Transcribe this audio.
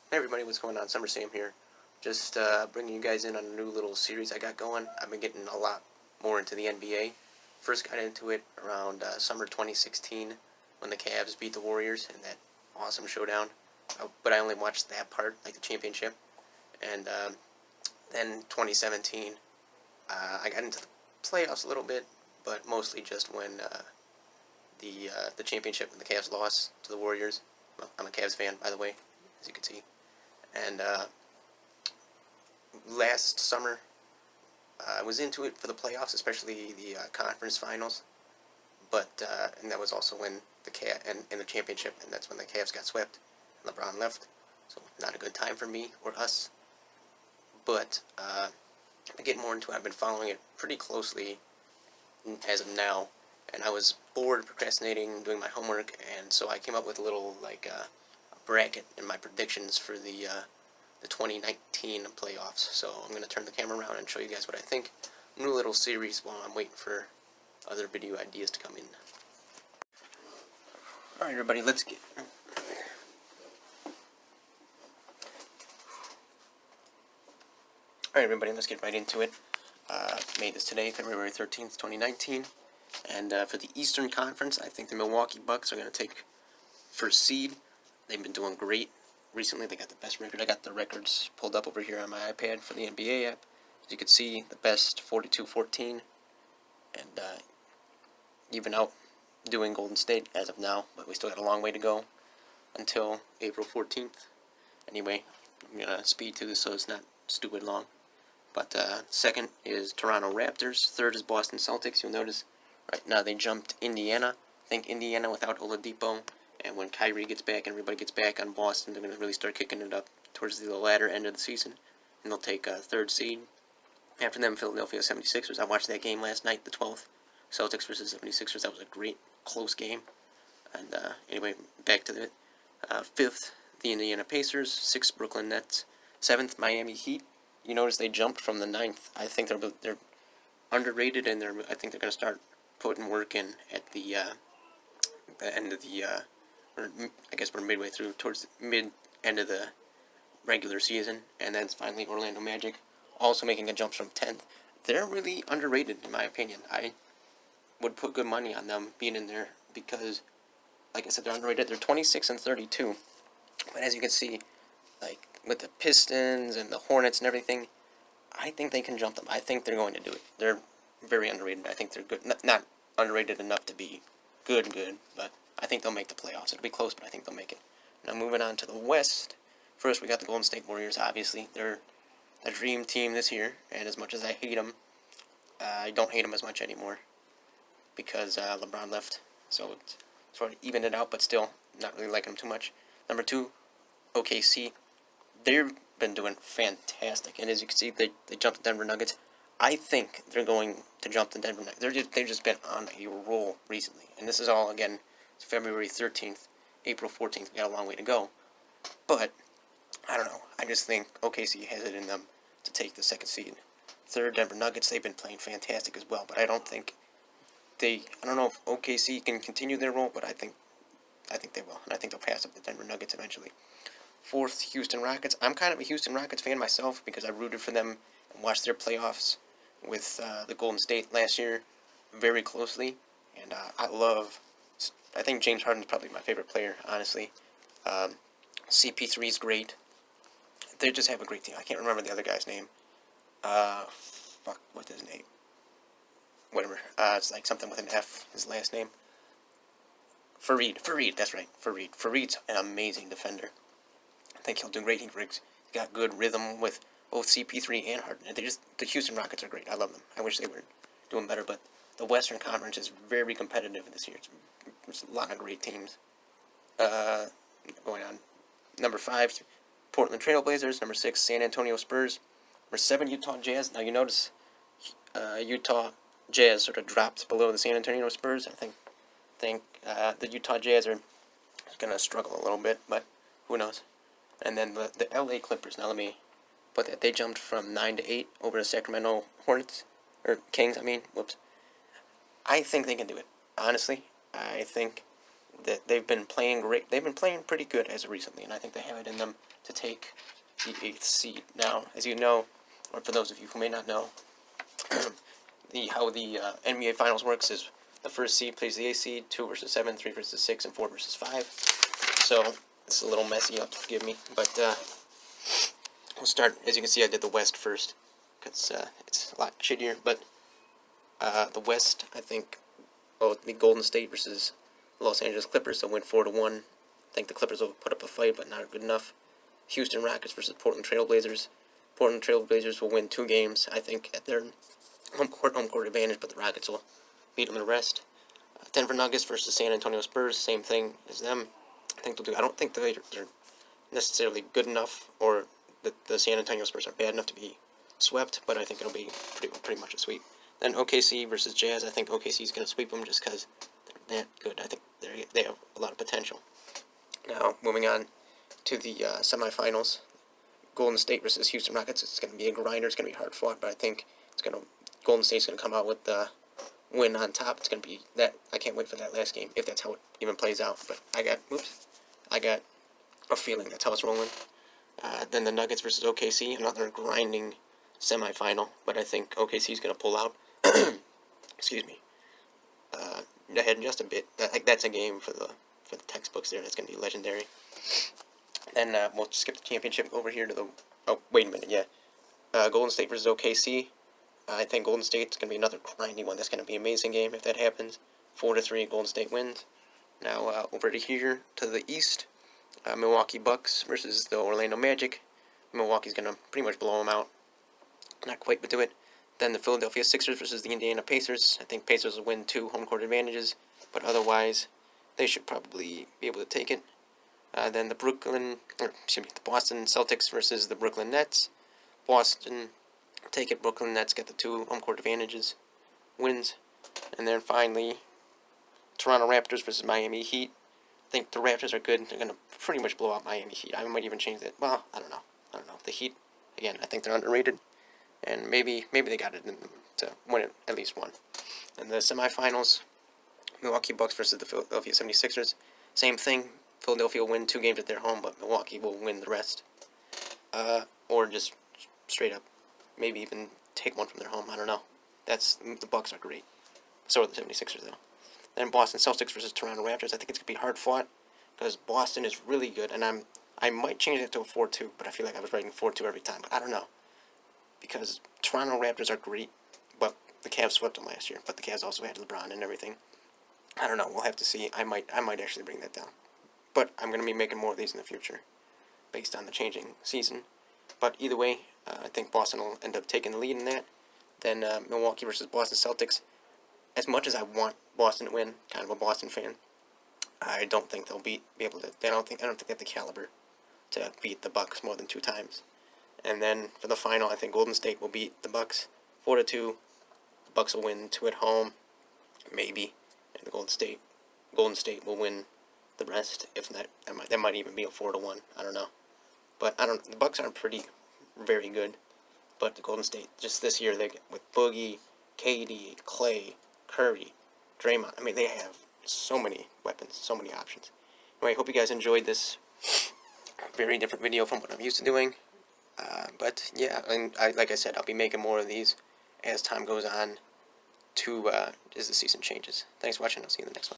Hey everybody, what's going on? SummerSam here. Just bringing you guys in on a new little series I got going. I've been getting a lot more into the NBA. First got into it around summer 2016 when the Cavs beat the Warriors in that awesome showdown. But I only watched that part, like the championship. And then 2017, I got into the playoffs a little bit, but mostly just when the championship when the Cavs lost to the Warriors. Well, I'm a Cavs fan, by the way, as you can see. And last summer, I was into it for the playoffs, especially the conference finals. But and that was also when in the championship, and that's when the Cavs got swept and LeBron left. So not a good time for me or us. But I get more into it. I've been following it pretty closely as of now, and I was bored, procrastinating, doing my homework, and so I came up with a little bracket in my predictions for the 2019 playoffs. So I'm going to turn the camera around and show you guys what I think. New little series while I'm waiting for other video ideas to come in. Alright everybody, let's get... Alright everybody, let's get right into it. Made this today, February 13th, 2019. And for the Eastern Conference, I think the Milwaukee Bucks are going to take first seed. They've been doing great recently. They got the best record. I got the records pulled up over here on my iPad for the NBA app. As you can see, the best 42-14, and even out doing Golden State as of now, but we still got a long way to go until April 14th. Anyway, I'm going to speed through this so it's not stupid long. But second is Toronto Raptors. Third is Boston Celtics. You'll notice right now they jumped Indiana. I think Indiana without Oladipo. And when Kyrie gets back and everybody gets back on Boston, they're going to really start kicking it up towards the latter end of the season. And they'll take third seed. After them, Philadelphia 76ers. I watched that game last night, the 12th. Celtics versus 76ers. That was a great, close game. And anyway, back to the fifth, the Indiana Pacers. Sixth, Brooklyn Nets. Seventh, Miami Heat. You notice they jumped from the ninth. I think they're underrated, and I think they're going to start putting work in at the end of the... or I guess we're midway through, towards the mid-end of the regular season. And then finally Orlando Magic, also making a jump from 10th. They're really underrated, in my opinion. I would put good money on them being in there because, like I said, they're underrated. They're 26-32. But as you can see, like with the Pistons and the Hornets and everything, I think they can jump them. I think they're going to do it. They're very underrated. I think they're good. Not underrated enough to be good, but I think they'll make the playoffs. It'll be close, but I think they'll make it. Now moving on to the West. First, we got the Golden State Warriors, obviously. They're the dream team this year, and as much as I hate them, I don't hate them as much anymore because LeBron left. So it's sort of evened it out, but still not really liking them too much. Number two, OKC. They've been doing fantastic, and as you can see, they jumped the Denver Nuggets. I think they're going to jump the Denver Nuggets. They've just been on a roll recently, and this is all, again, it's February 13th, April 14th. We got a long way to go, but I don't know. I just think OKC has it in them to take the second seed. Third, Denver Nuggets. They've been playing fantastic as well, but I don't know if OKC can continue their role, but I think they will, and I think they'll pass up the Denver Nuggets eventually. Fourth, Houston Rockets. I'm kind of a Houston Rockets fan myself because I rooted for them and watched their playoffs with the Golden State last year very closely, and I think James Harden's probably my favorite player, honestly. CP3 is great. They just have a great team. I can't remember the other guy's name. What's his name? Whatever. It's like something with an F, his last name. Fareed, that's right, Fareed. Fareed's an amazing defender. I think he'll do great. He's got good rhythm with both CP3 and Harden. The Houston Rockets are great. I love them. I wish they were doing better, but the Western Conference is very competitive this year. There's a lot of great teams. Going on. Number 5, Portland Trail Blazers. Number 6, San Antonio Spurs. Number 7, Utah Jazz. Now you notice Utah Jazz sort of dropped below the San Antonio Spurs. I think the Utah Jazz are going to struggle a little bit, but who knows. And then the LA Clippers. Now let me put that. They jumped from 9 to 8 over the Sacramento Hornets. Or Kings, I mean. Whoops. I think they can do it. Honestly, I think that they've been playing great. They've been playing pretty good as of recently, and I think they have it in them to take the 8th seed. Now, as you know, or for those of you who may not know, how the NBA Finals works is the first seed plays the 8th seed, 2 versus 7, 3 versus 6, and 4 versus 5. So it's a little messy, you'll have to forgive me, but we'll start. As you can see, I did the West first because it's a lot shittier. But the West, I think, the Golden State versus Los Angeles Clippers. They'll win 4-1. I think the Clippers will put up a fight, but not good enough. Houston Rockets versus Portland Trailblazers. Portland Trailblazers will win 2 games, I think, at their home court advantage, but the Rockets will beat them in the rest. Denver Nuggets versus San Antonio Spurs. Same thing as them. I think they'll do. I don't think they're necessarily good enough, or the San Antonio Spurs are bad enough to be swept, but I think it'll be pretty much a sweep. Then OKC versus Jazz. I think OKC is going to sweep them just because they're that good. I think they have a lot of potential. Now, moving on to the semifinals. Golden State versus Houston Rockets. It's going to be a grinder. It's going to be hard fought, but I think Golden State's going to come out with the win on top. It's going to be that. I can't wait for that last game, if that's how it even plays out. But I got a feeling that's how it's rolling. Then the Nuggets versus OKC, another grinding semifinal, but I think OKC is going to pull out. Excuse me. Ahead just a bit. That's a game for the textbooks there. That's going to be legendary. Then we'll skip the championship over here to the. Oh, wait a minute. Yeah. Golden State versus OKC. I think Golden State's going to be another grinding one. That's going to be an amazing game if that happens. 4-3, Golden State wins. Now over to here to the East. Milwaukee Bucks versus the Orlando Magic. Milwaukee's going to pretty much blow them out. Not quite, but do it. Then the Philadelphia Sixers versus the Indiana Pacers. I think Pacers will win 2 home court advantages, but otherwise they should probably be able to take it. Then the Boston Celtics versus the Brooklyn Nets. Boston take it. Brooklyn Nets get the 2 home court advantages, wins. And then finally, Toronto Raptors versus Miami Heat. I think the Raptors are good. They're going to pretty much blow out Miami Heat. I might even change that. Well, I don't know. The Heat, again, I think they're underrated. And maybe they got it in them to win it at least one. And the semifinals, Milwaukee Bucks versus the Philadelphia 76ers. Same thing. Philadelphia will win 2 games at their home, but Milwaukee will win the rest. Or just straight up, maybe even take one from their home. I don't know. The Bucks are great. So are the 76ers, though. Then Boston Celtics versus Toronto Raptors. I think it's going to be hard fought because Boston is really good, and I might change it to a 4-2, but I feel like I was writing 4-2 every time, but I don't know. Because Toronto Raptors are great, but the Cavs swept them last year, but the Cavs also had LeBron and everything. I don't know. We'll have to see. I might actually bring that down. But I'm going to be making more of these in the future based on the changing season. But either way, I think Boston will end up taking the lead in that. Then Milwaukee versus Boston Celtics. As much as I want Boston to win, kind of a Boston fan, I don't think they'll be able to. I don't think they have the caliber to beat the Bucks more than 2 times. And then for the final, I think Golden State will beat the Bucks 4-2. The Bucks will win 2 at home, maybe, and the Golden State will win the rest. If not, that might even be a 4-1. I don't know, but the Bucks aren't very good. But the Golden State, just this year, they get with Boogie, KD, Clay, Curry, Draymond. I mean, they have so many weapons, so many options. Anyway, I hope you guys enjoyed this very different video from what I'm used to doing. But yeah, and like I said, I'll be making more of these as time goes on as the season changes. Thanks for watching. I'll see you in the next one.